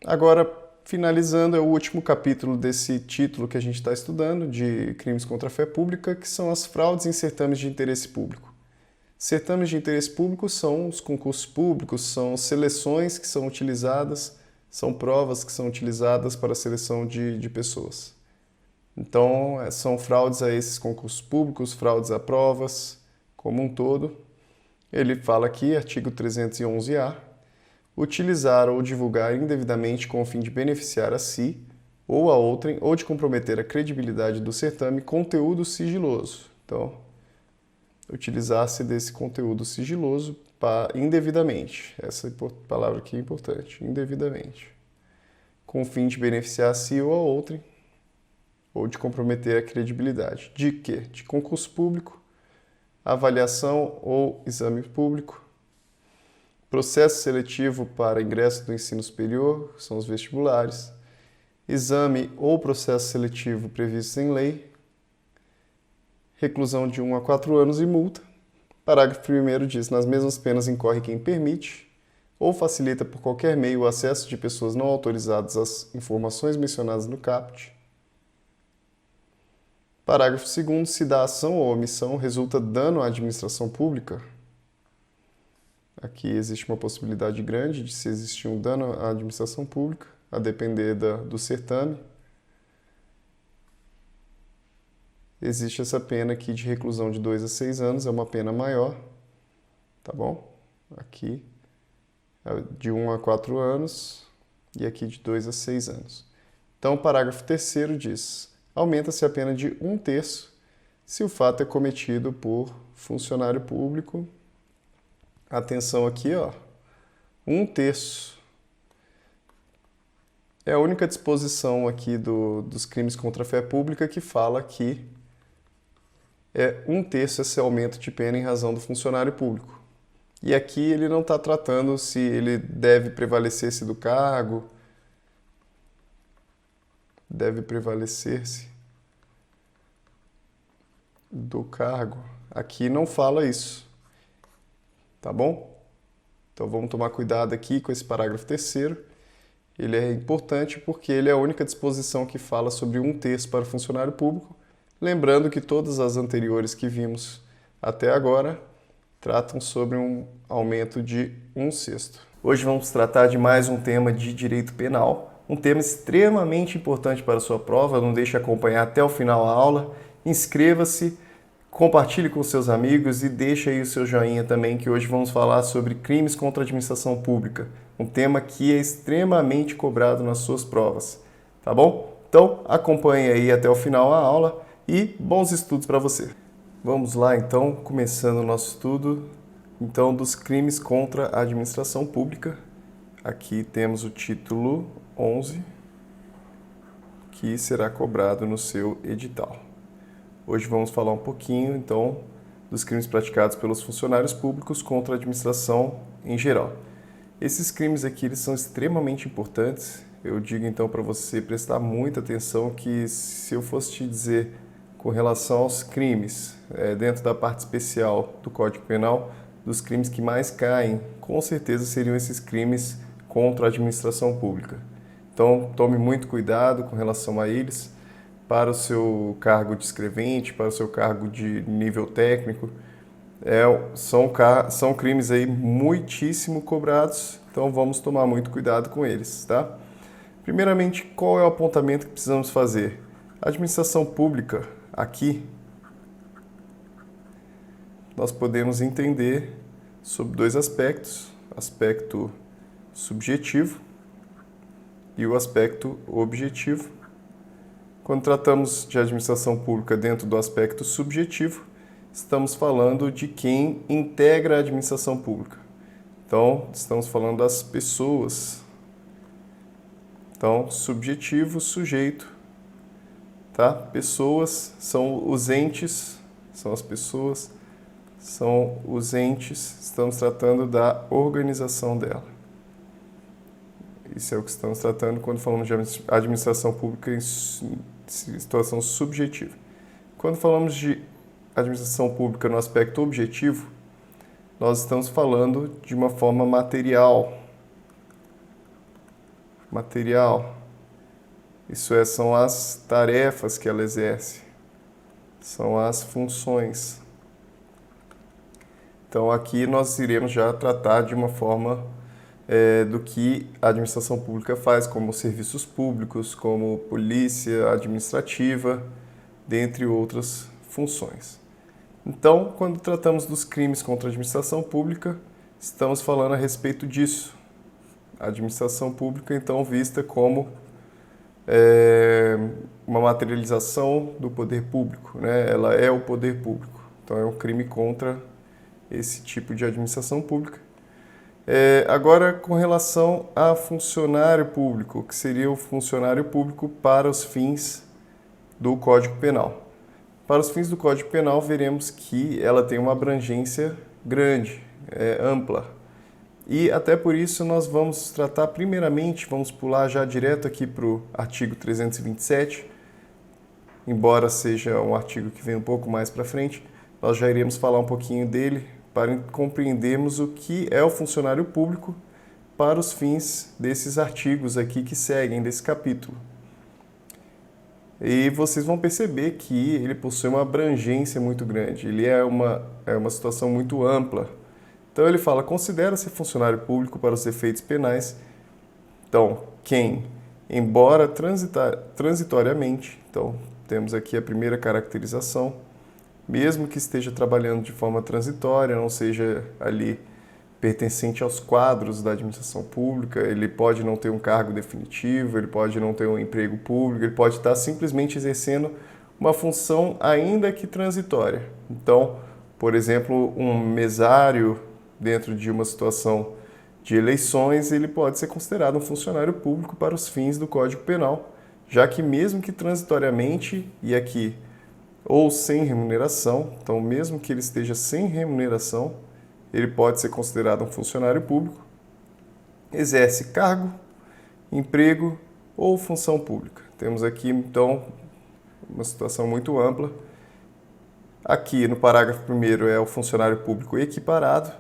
Agora, finalizando, é o último capítulo desse título que a gente está estudando, de crimes contra a fé pública, que são as fraudes em certames de interesse público. Certames de interesse público são os concursos públicos, são seleções que são utilizadas, são provas que são utilizadas para a seleção de pessoas. Então, são fraudes a esses concursos públicos, fraudes a provas, como um todo. Ele fala aqui, artigo 311-A, utilizar ou divulgar indevidamente com o fim de beneficiar a si ou a outrem ou de comprometer a credibilidade do certame conteúdo sigiloso. Então, utilizar-se desse conteúdo sigiloso indevidamente. Essa palavra aqui é importante, indevidamente. Com o fim de beneficiar a si ou a outrem ou de comprometer a credibilidade. De quê? De concurso público, avaliação ou exame público, processo seletivo para ingresso do ensino superior, que são os vestibulares, exame ou processo seletivo previsto em lei, reclusão de 1 a 4 anos e multa. Parágrafo 1º diz: nas mesmas penas incorre quem permite ou facilita por qualquer meio o acesso de pessoas não autorizadas às informações mencionadas no caput. Parágrafo 2º, se da ação ou omissão resulta dano à administração pública, aqui existe uma possibilidade grande de se existir um dano à administração pública, a depender do certame. Existe essa pena aqui de reclusão de 2 a 6 anos, é uma pena maior, tá bom? Aqui é de 1 a 4 anos e aqui de 2 a 6 anos. Então, o parágrafo 3º diz: aumenta-se a pena de 1/3 se o fato é cometido por funcionário público. Atenção aqui, ó, 1/3. É a única disposição aqui dos crimes contra a fé pública que fala que é 1/3 esse aumento de pena em razão do funcionário público. E aqui ele não está tratando se ele deve prevalecer-se do cargo, Aqui não fala isso, tá bom? Então vamos tomar cuidado aqui com esse parágrafo 3º. Ele é importante porque ele é a única disposição que fala sobre 1/3 para o funcionário público. Lembrando que todas as anteriores que vimos até agora tratam sobre um aumento de 1/6. Hoje vamos tratar de mais um tema de direito penal, um tema extremamente importante para a sua prova. Não deixe de acompanhar até o final da aula. Inscreva-se, compartilhe com seus amigos e deixe aí o seu joinha também, que hoje vamos falar sobre crimes contra a administração pública, um tema que é extremamente cobrado nas suas provas, tá bom? Então, acompanhe aí até o final da aula e bons estudos para você. Vamos lá, então, começando o nosso estudo então dos crimes contra a administração pública. Aqui temos o título 11, que será cobrado no seu edital. Hoje vamos falar um pouquinho, então, dos crimes praticados pelos funcionários públicos contra a administração em geral. Esses crimes aqui eles são extremamente importantes. Eu digo, então, para você prestar muita atenção que se eu fosse te dizer com relação aos crimes, dentro da parte especial do Código Penal, dos crimes que mais caem, com certeza seriam esses crimes contra a administração pública. Então, tome muito cuidado com relação a eles, para o seu cargo de escrevente, para o seu cargo de nível técnico. São crimes aí muitíssimo cobrados, então vamos tomar muito cuidado com eles, tá? Primeiramente, qual é o apontamento que precisamos fazer? A administração pública, aqui, nós podemos entender sobre 2 aspectos, aspecto subjetivo e o aspecto objetivo. Quando tratamos de administração pública dentro do aspecto subjetivo, estamos falando de quem integra a administração pública. Então, estamos falando das pessoas. Então, subjetivo, sujeito, tá? Pessoas são os entes, são as pessoas, são os entes, estamos tratando da organização dela. Isso é o que estamos tratando quando falamos de administração pública em situação subjetiva. Quando falamos de administração pública no aspecto objetivo, nós estamos falando de uma forma material. material. Isso é, são as tarefas que ela exerce, são as funções. Então aqui nós iremos já tratar de uma forma do que a administração pública faz, como serviços públicos, como polícia administrativa, dentre outras funções. Então, quando tratamos dos crimes contra a administração pública, estamos falando a respeito disso. A administração pública, então, vista como uma materialização do poder público, né? Ela é o poder público. Então, é um crime contra esse tipo de administração pública. Agora, com relação a funcionário público, que seria o funcionário público para os fins do Código Penal. Para os fins do Código Penal, veremos que ela tem uma abrangência grande, ampla. E até por isso nós vamos tratar primeiramente, vamos pular já direto aqui para o artigo 327, embora seja um artigo que vem um pouco mais para frente, nós já iremos falar um pouquinho dele para compreendermos o que é o funcionário público para os fins desses artigos aqui que seguem desse capítulo. E vocês vão perceber que ele possui uma abrangência muito grande, ele é uma situação muito ampla. Então ele fala, considera-se funcionário público para os efeitos penais, então quem, embora transitoriamente, então temos aqui a primeira caracterização, mesmo que esteja trabalhando de forma transitória, não seja ali pertencente aos quadros da administração pública, ele pode não ter um cargo definitivo, ele pode não ter um emprego público, ele pode estar simplesmente exercendo uma função ainda que transitória. Então, por exemplo, um mesário dentro de uma situação de eleições, ele pode ser considerado um funcionário público para os fins do Código Penal, já que mesmo que transitoriamente, e aqui, ou sem remuneração, então mesmo que ele esteja sem remuneração, ele pode ser considerado um funcionário público, exerce cargo, emprego ou função pública. Temos aqui, então, uma situação muito ampla. Aqui, no parágrafo 1º, é o funcionário público equiparado,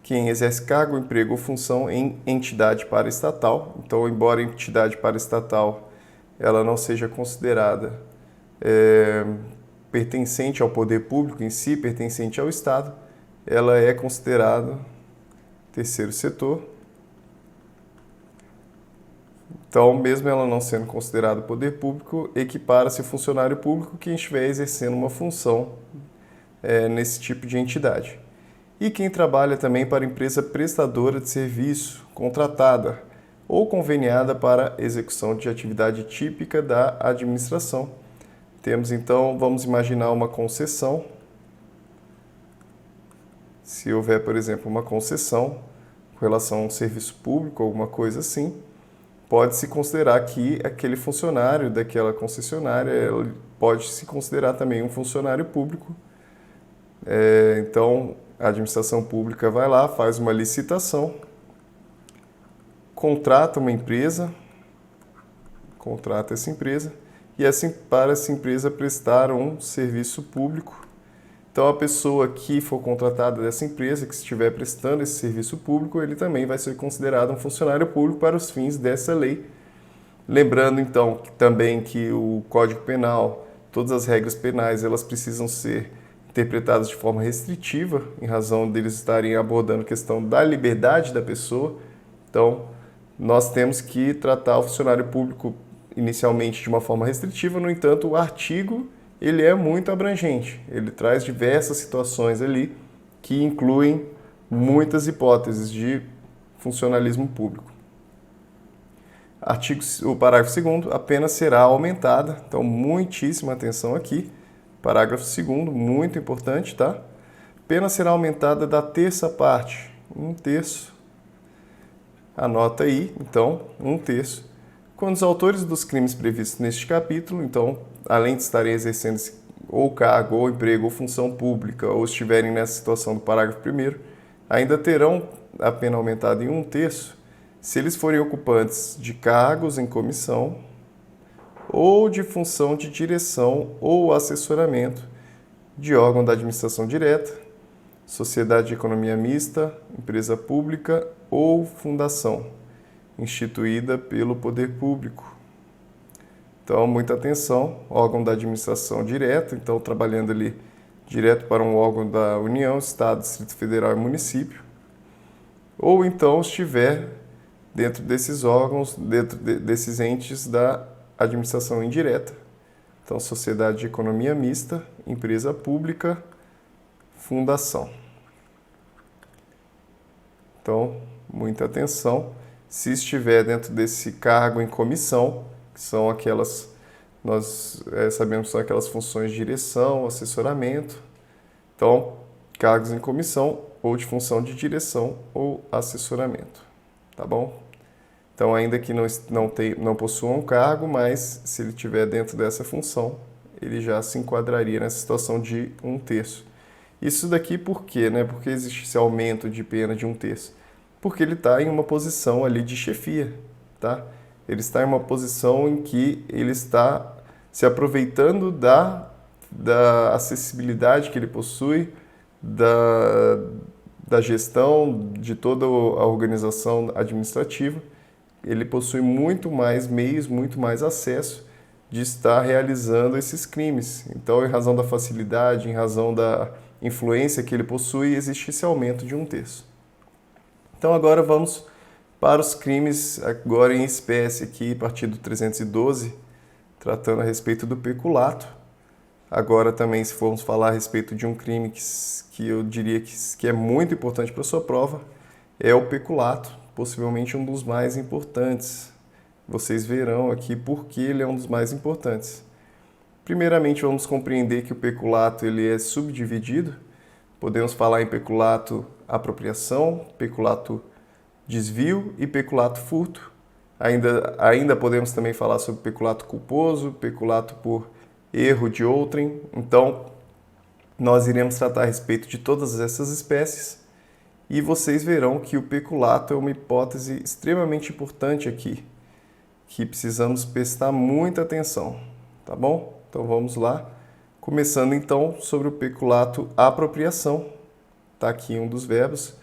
quem exerce cargo, emprego ou função em entidade paraestatal. Então, embora a entidade paraestatal ela não seja considerada pertencente ao poder público em si, pertencente ao Estado, ela é considerada terceiro setor. Então, mesmo ela não sendo considerada poder público, equipara-se funcionário público quem estiver exercendo uma função nesse tipo de entidade. E quem trabalha também para empresa prestadora de serviço, contratada ou conveniada para execução de atividade típica da administração. Temos então, vamos imaginar uma concessão. Se houver, por exemplo, uma concessão com relação a um serviço público, alguma coisa assim, pode-se considerar que aquele funcionário daquela concessionária pode se considerar também um funcionário público. Então, a administração pública vai lá, faz uma licitação, contrata uma empresa, contrata essa empresa, e assim, para essa empresa prestar um serviço público. Então, a pessoa que for contratada dessa empresa, que estiver prestando esse serviço público, ele também vai ser considerado um funcionário público para os fins dessa lei. Lembrando, então, também que o Código Penal, todas as regras penais, elas precisam ser interpretadas de forma restritiva, em razão deles estarem abordando a questão da liberdade da pessoa. Então, nós temos que tratar o funcionário público inicialmente de uma forma restritiva, no entanto, o artigo ele é muito abrangente, ele traz diversas situações ali que incluem muitas hipóteses de funcionalismo público. O parágrafo 2º, a pena será aumentada, então muitíssima atenção aqui, parágrafo 2º, muito importante, tá? Pena será aumentada da terça parte, 1/3, anota aí, então, 1/3. Quando os autores dos crimes previstos neste capítulo, então, além de estarem exercendo ou cargo, ou emprego, ou função pública, ou estiverem nessa situação do parágrafo 1º, ainda terão a pena aumentada em 1/3 se eles forem ocupantes de cargos em comissão ou de função de direção ou assessoramento de órgão da administração direta, sociedade de economia mista, empresa pública ou fundação. instituída pelo poder público. Então, muita atenção, órgão da administração direta, então trabalhando ali direto para um órgão da União, Estado, Distrito Federal e município, ou então estiver dentro desses órgãos, dentro desses entes da administração indireta. Então, sociedade de economia mista, empresa pública, fundação. Então, muita atenção. Se estiver dentro desse cargo em comissão, que são aquelas, nós sabemos que são aquelas funções de direção, assessoramento. Então, cargos em comissão ou de função de direção ou assessoramento. Tá bom? Então, ainda que não possua um cargo, mas se ele estiver dentro dessa função, ele já se enquadraria nessa situação de 1/3. Isso daqui por quê, né? Por que existe esse aumento de pena de 1/3? Porque ele está em uma posição ali de chefia, tá? Ele está em uma posição em que ele está se aproveitando da acessibilidade que ele possui, da gestão de toda a organização administrativa. Ele possui muito mais meios, muito mais acesso de estar realizando esses crimes. Então, em razão da facilidade, em razão da influência que ele possui, existe esse aumento de 1/3. Então, agora vamos para os crimes, agora em espécie aqui, partido 312, tratando a respeito do peculato. Agora também, se formos falar a respeito de um crime que eu diria que é muito importante para a sua prova, é o peculato, possivelmente um dos mais importantes. Vocês verão aqui por que ele é um dos mais importantes. Primeiramente, vamos compreender que o peculato ele é subdividido. Podemos falar em peculato apropriação, peculato desvio e peculato furto. Ainda podemos também falar sobre peculato culposo, peculato por erro de outrem. Então, nós iremos tratar a respeito de todas essas espécies e vocês verão que o peculato é uma hipótese extremamente importante aqui, que precisamos prestar muita atenção, tá bom? Então, vamos lá. Começando então sobre o peculato apropriação. Está aqui um dos verbos.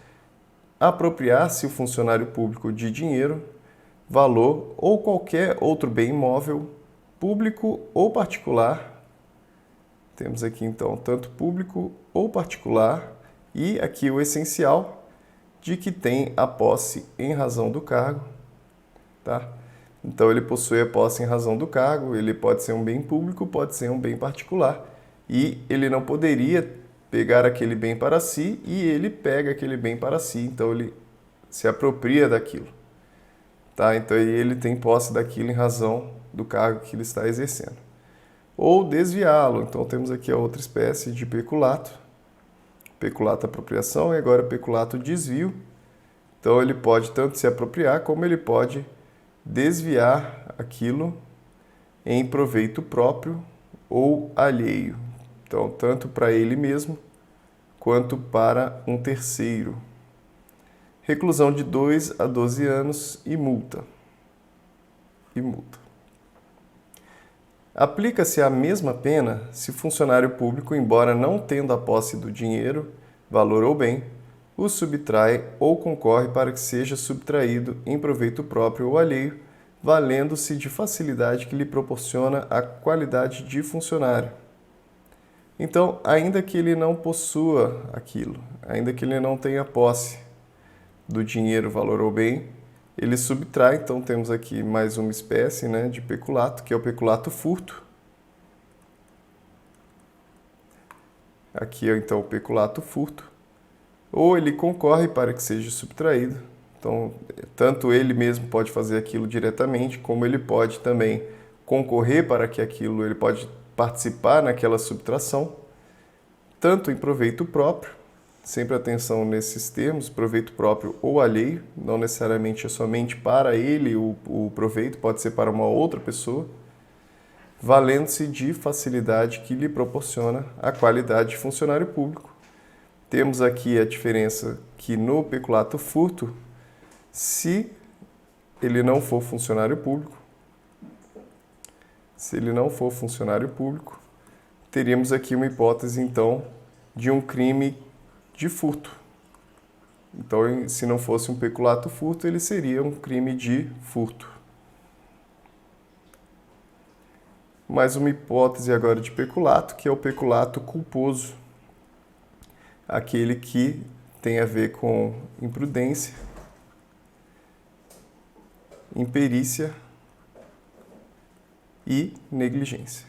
Apropriar-se o funcionário público de dinheiro, valor ou qualquer outro bem imóvel, público ou particular. Temos aqui então tanto público ou particular e aqui o essencial de que tem a posse em razão do cargo, tá? Então ele possui a posse em razão do cargo, ele pode ser um bem público, pode ser um bem particular e ele não poderia pegar aquele bem para si e ele pega aquele bem para si, então ele se apropria daquilo, tá? Então ele tem posse daquilo em razão do cargo que ele está exercendo. Ou desviá-lo, então temos aqui a outra espécie de peculato, peculato apropriação e agora peculato desvio. Então ele pode tanto se apropriar como ele pode desviar aquilo em proveito próprio ou alheio. Então, tanto para ele mesmo quanto para um terceiro. Reclusão de 2 a 12 anos e multa. Aplica-se a mesma pena se o funcionário público, embora não tendo a posse do dinheiro, valor ou bem, o subtrai ou concorre para que seja subtraído em proveito próprio ou alheio, valendo-se de facilidade que lhe proporciona a qualidade de funcionário. Então, ainda que ele não possua aquilo, ainda que ele não tenha posse do dinheiro, valor ou bem, ele subtrai. Então, temos aqui mais uma espécie, né, de peculato, que é o peculato furto. Aqui é então o peculato furto. Ou ele concorre para que seja subtraído. Então, tanto ele mesmo pode fazer aquilo diretamente, como ele pode também concorrer para que aquilo, ele pode participar naquela subtração, tanto em proveito próprio, sempre atenção nesses termos, proveito próprio ou alheio, não necessariamente é somente para ele o proveito, pode ser para uma outra pessoa, valendo-se de facilidade que lhe proporciona a qualidade de funcionário público. Temos aqui a diferença que no peculato furto, se ele não for funcionário público, teríamos aqui uma hipótese, então, de um crime de furto. Então, se não fosse um peculato furto, ele seria um crime de furto. Mais uma hipótese agora de peculato, que é o peculato culposo. Aquele que tem a ver com imprudência, imperícia e negligência.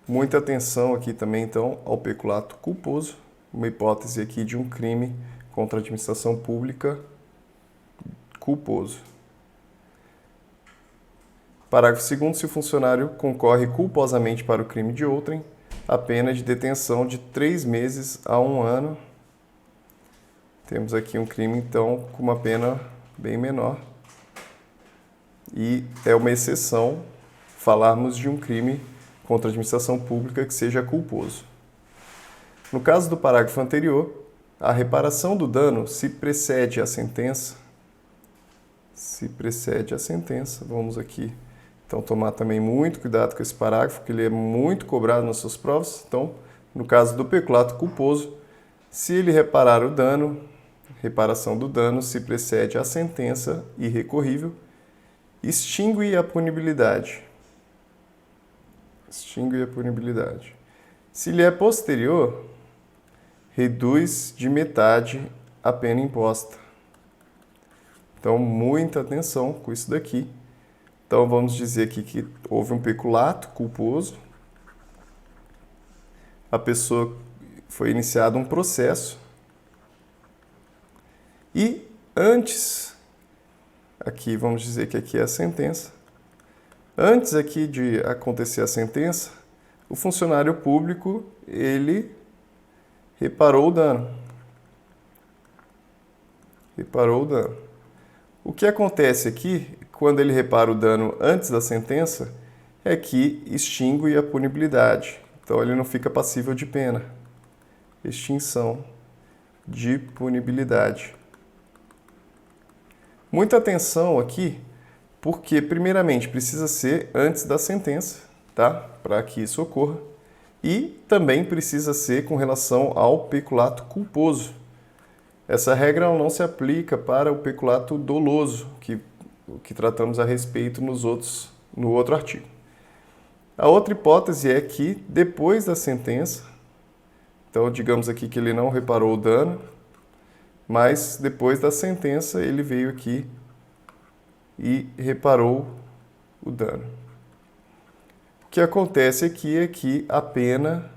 Muita atenção aqui também, então, ao peculato culposo, uma hipótese aqui de um crime contra a administração pública culposo. Parágrafo 2º. Se o funcionário concorre culposamente para o crime de outrem, a pena é de detenção de 3 meses a 1 ano. Temos aqui um crime, então, com uma pena bem menor. E é uma exceção falarmos de um crime contra a administração pública que seja culposo. No caso do parágrafo anterior, a reparação do dano se precede a sentença. Vamos aqui, então, tomar também muito cuidado com esse parágrafo, porque ele é muito cobrado nas suas provas. Então, no caso do peculato culposo, se ele reparar o dano, reparação do dano se precede a sentença irrecorrível, extingue a punibilidade. Se lhe é posterior, reduz de metade a pena imposta. Então, muita atenção com isso daqui. Então, vamos dizer aqui que houve um peculato culposo, a pessoa foi iniciado um processo e antes, aqui vamos dizer que aqui é a sentença, antes aqui de acontecer a sentença, o funcionário público, ele reparou o dano. O que acontece aqui, quando ele repara o dano antes da sentença, é que extingue a punibilidade. Então, ele não fica passível de pena. Extinção de punibilidade. Muita atenção aqui, porque, primeiramente, precisa ser antes da sentença, tá? Para que isso ocorra. E também precisa ser com relação ao peculato culposo. Essa regra não se aplica para o peculato doloso, que tratamos a respeito no outro artigo. A outra hipótese é que, depois da sentença, então digamos aqui que ele não reparou o dano, mas depois da sentença ele veio aqui e reparou o dano. O que acontece aqui é que a pena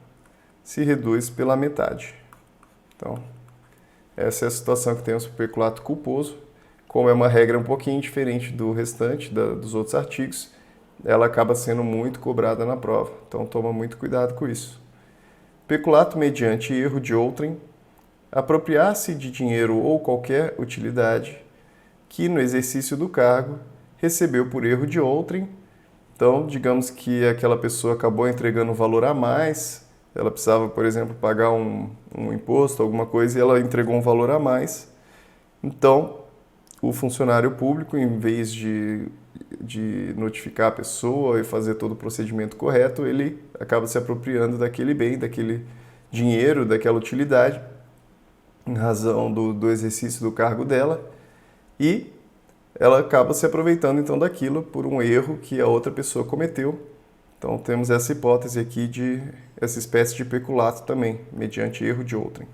se reduz pela metade. Então, essa é a situação que temos para o peculato culposo. Como é uma regra um pouquinho diferente do restante dos outros artigos, ela acaba sendo muito cobrada na prova. Então, toma muito cuidado com isso. Peculato mediante erro de outrem, apropriar-se de dinheiro ou qualquer utilidade que, no exercício do cargo, recebeu por erro de outrem. Então, digamos que aquela pessoa acabou entregando um valor a mais, ela precisava, por exemplo, pagar um imposto, alguma coisa, e ela entregou um valor a mais. Então, o funcionário público, em vez de notificar a pessoa e fazer todo o procedimento correto, ele acaba se apropriando daquele bem, daquele dinheiro, daquela utilidade, em razão do exercício do cargo dela, e ela acaba se aproveitando então daquilo por um erro que a outra pessoa cometeu. Então temos essa hipótese aqui essa espécie de peculato também, mediante erro de outrem.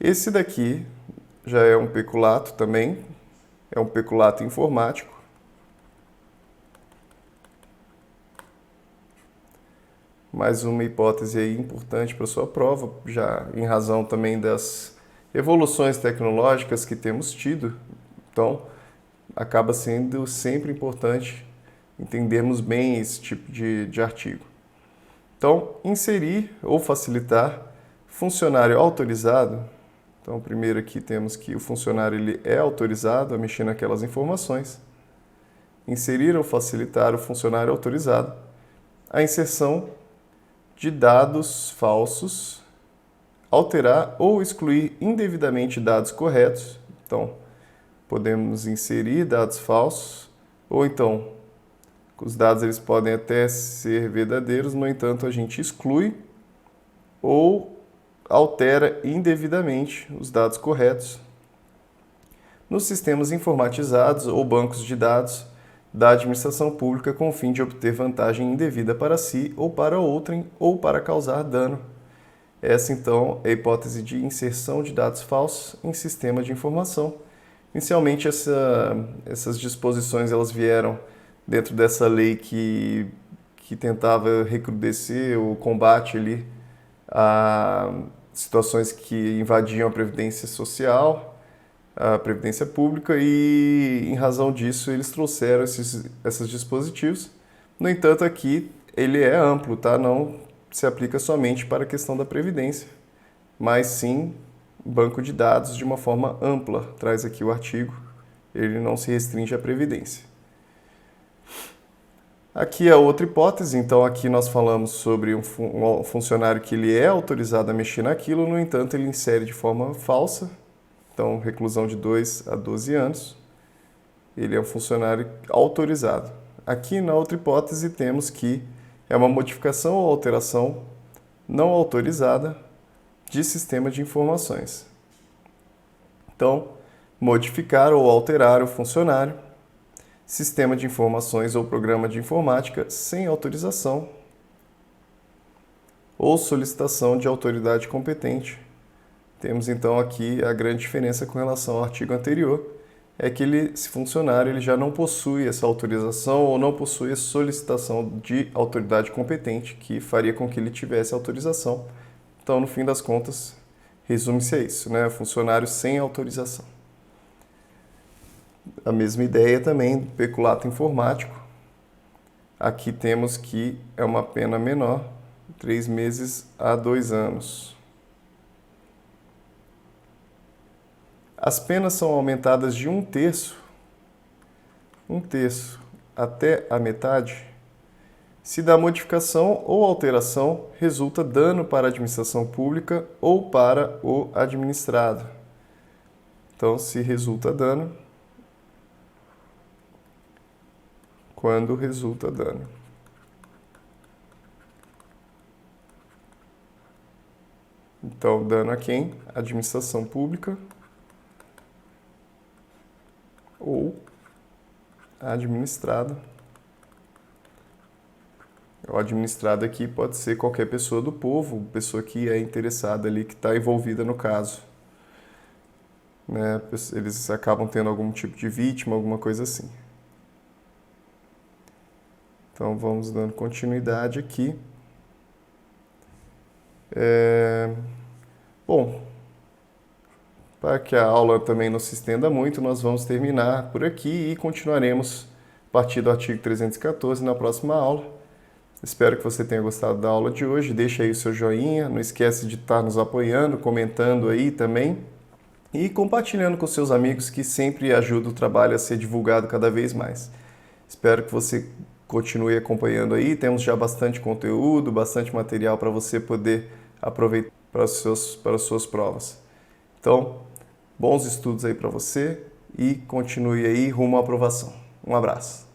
Esse daqui já é um peculato também, é um peculato informático. Mais uma hipótese aí importante para a sua prova, já em razão também das evoluções tecnológicas que temos tido. Então, acaba sendo sempre importante entendermos bem esse tipo de artigo. Então, inserir ou facilitar funcionário autorizado. Então, primeiro aqui temos que o funcionário ele é autorizado a mexer naquelas informações. Inserir ou facilitar o funcionário autorizado a inserção de dados falsos, alterar ou excluir indevidamente dados corretos. Então, podemos inserir dados falsos, ou então, os dados eles podem até ser verdadeiros, no entanto, a gente exclui ou altera indevidamente os dados corretos nos sistemas informatizados ou bancos de dados da administração pública com o fim de obter vantagem indevida para si ou para outrem ou para causar dano. Essa, então, é a hipótese de inserção de dados falsos em sistema de informação. Inicialmente, essas disposições elas vieram dentro dessa lei que tentava recrudescer o combate ali a situações que invadiam a previdência social, a previdência pública, e em razão disso eles trouxeram esses dispositivos. No entanto, aqui ele é amplo, tá? Não se aplica somente para a questão da previdência, mas sim banco de dados de uma forma ampla, traz aqui o artigo, ele não se restringe à previdência. Aqui é outra hipótese, então aqui nós falamos sobre um funcionário que ele é autorizado a mexer naquilo, no entanto ele insere de forma falsa, então reclusão de 2 a 12 anos, ele é um funcionário autorizado. Aqui na outra hipótese temos que é uma modificação ou alteração não autorizada de sistema de informações. Então, modificar ou alterar o funcionário, sistema de informações ou programa de informática sem autorização ou solicitação de autoridade competente. Temos então aqui a grande diferença com relação ao artigo anterior, é que esse funcionário ele já não possui essa autorização ou não possui a solicitação de autoridade competente que faria com que ele tivesse autorização. Então, no fim das contas, resume-se a isso, né? Funcionário sem autorização. A mesma ideia também do peculato informático. Aqui temos que é uma pena menor, 3 meses a 2 anos. As penas são aumentadas de 1/3 até a metade, se da modificação ou alteração resulta dano para a administração pública ou para o administrado. Então, se resulta dano, quando resulta dano. Então, dano a quem? Administração pública ou administrado. O administrado aqui pode ser qualquer pessoa do povo, pessoa que é interessada ali, que está envolvida no caso. Né? Eles acabam tendo algum tipo de vítima, alguma coisa assim. Então, vamos dando continuidade aqui. Bom, para que a aula também não se estenda muito, nós vamos terminar por aqui e continuaremos a partir do artigo 314 na próxima aula. Espero que você tenha gostado da aula de hoje. Deixa aí o seu joinha, não esquece de estar nos apoiando, comentando aí também e compartilhando com seus amigos, que sempre ajuda o trabalho a ser divulgado cada vez mais. Espero que você continue acompanhando aí, temos já bastante conteúdo, bastante material para você poder aproveitar para as suas provas. Então, bons estudos aí para você e continue aí rumo à aprovação. Um abraço.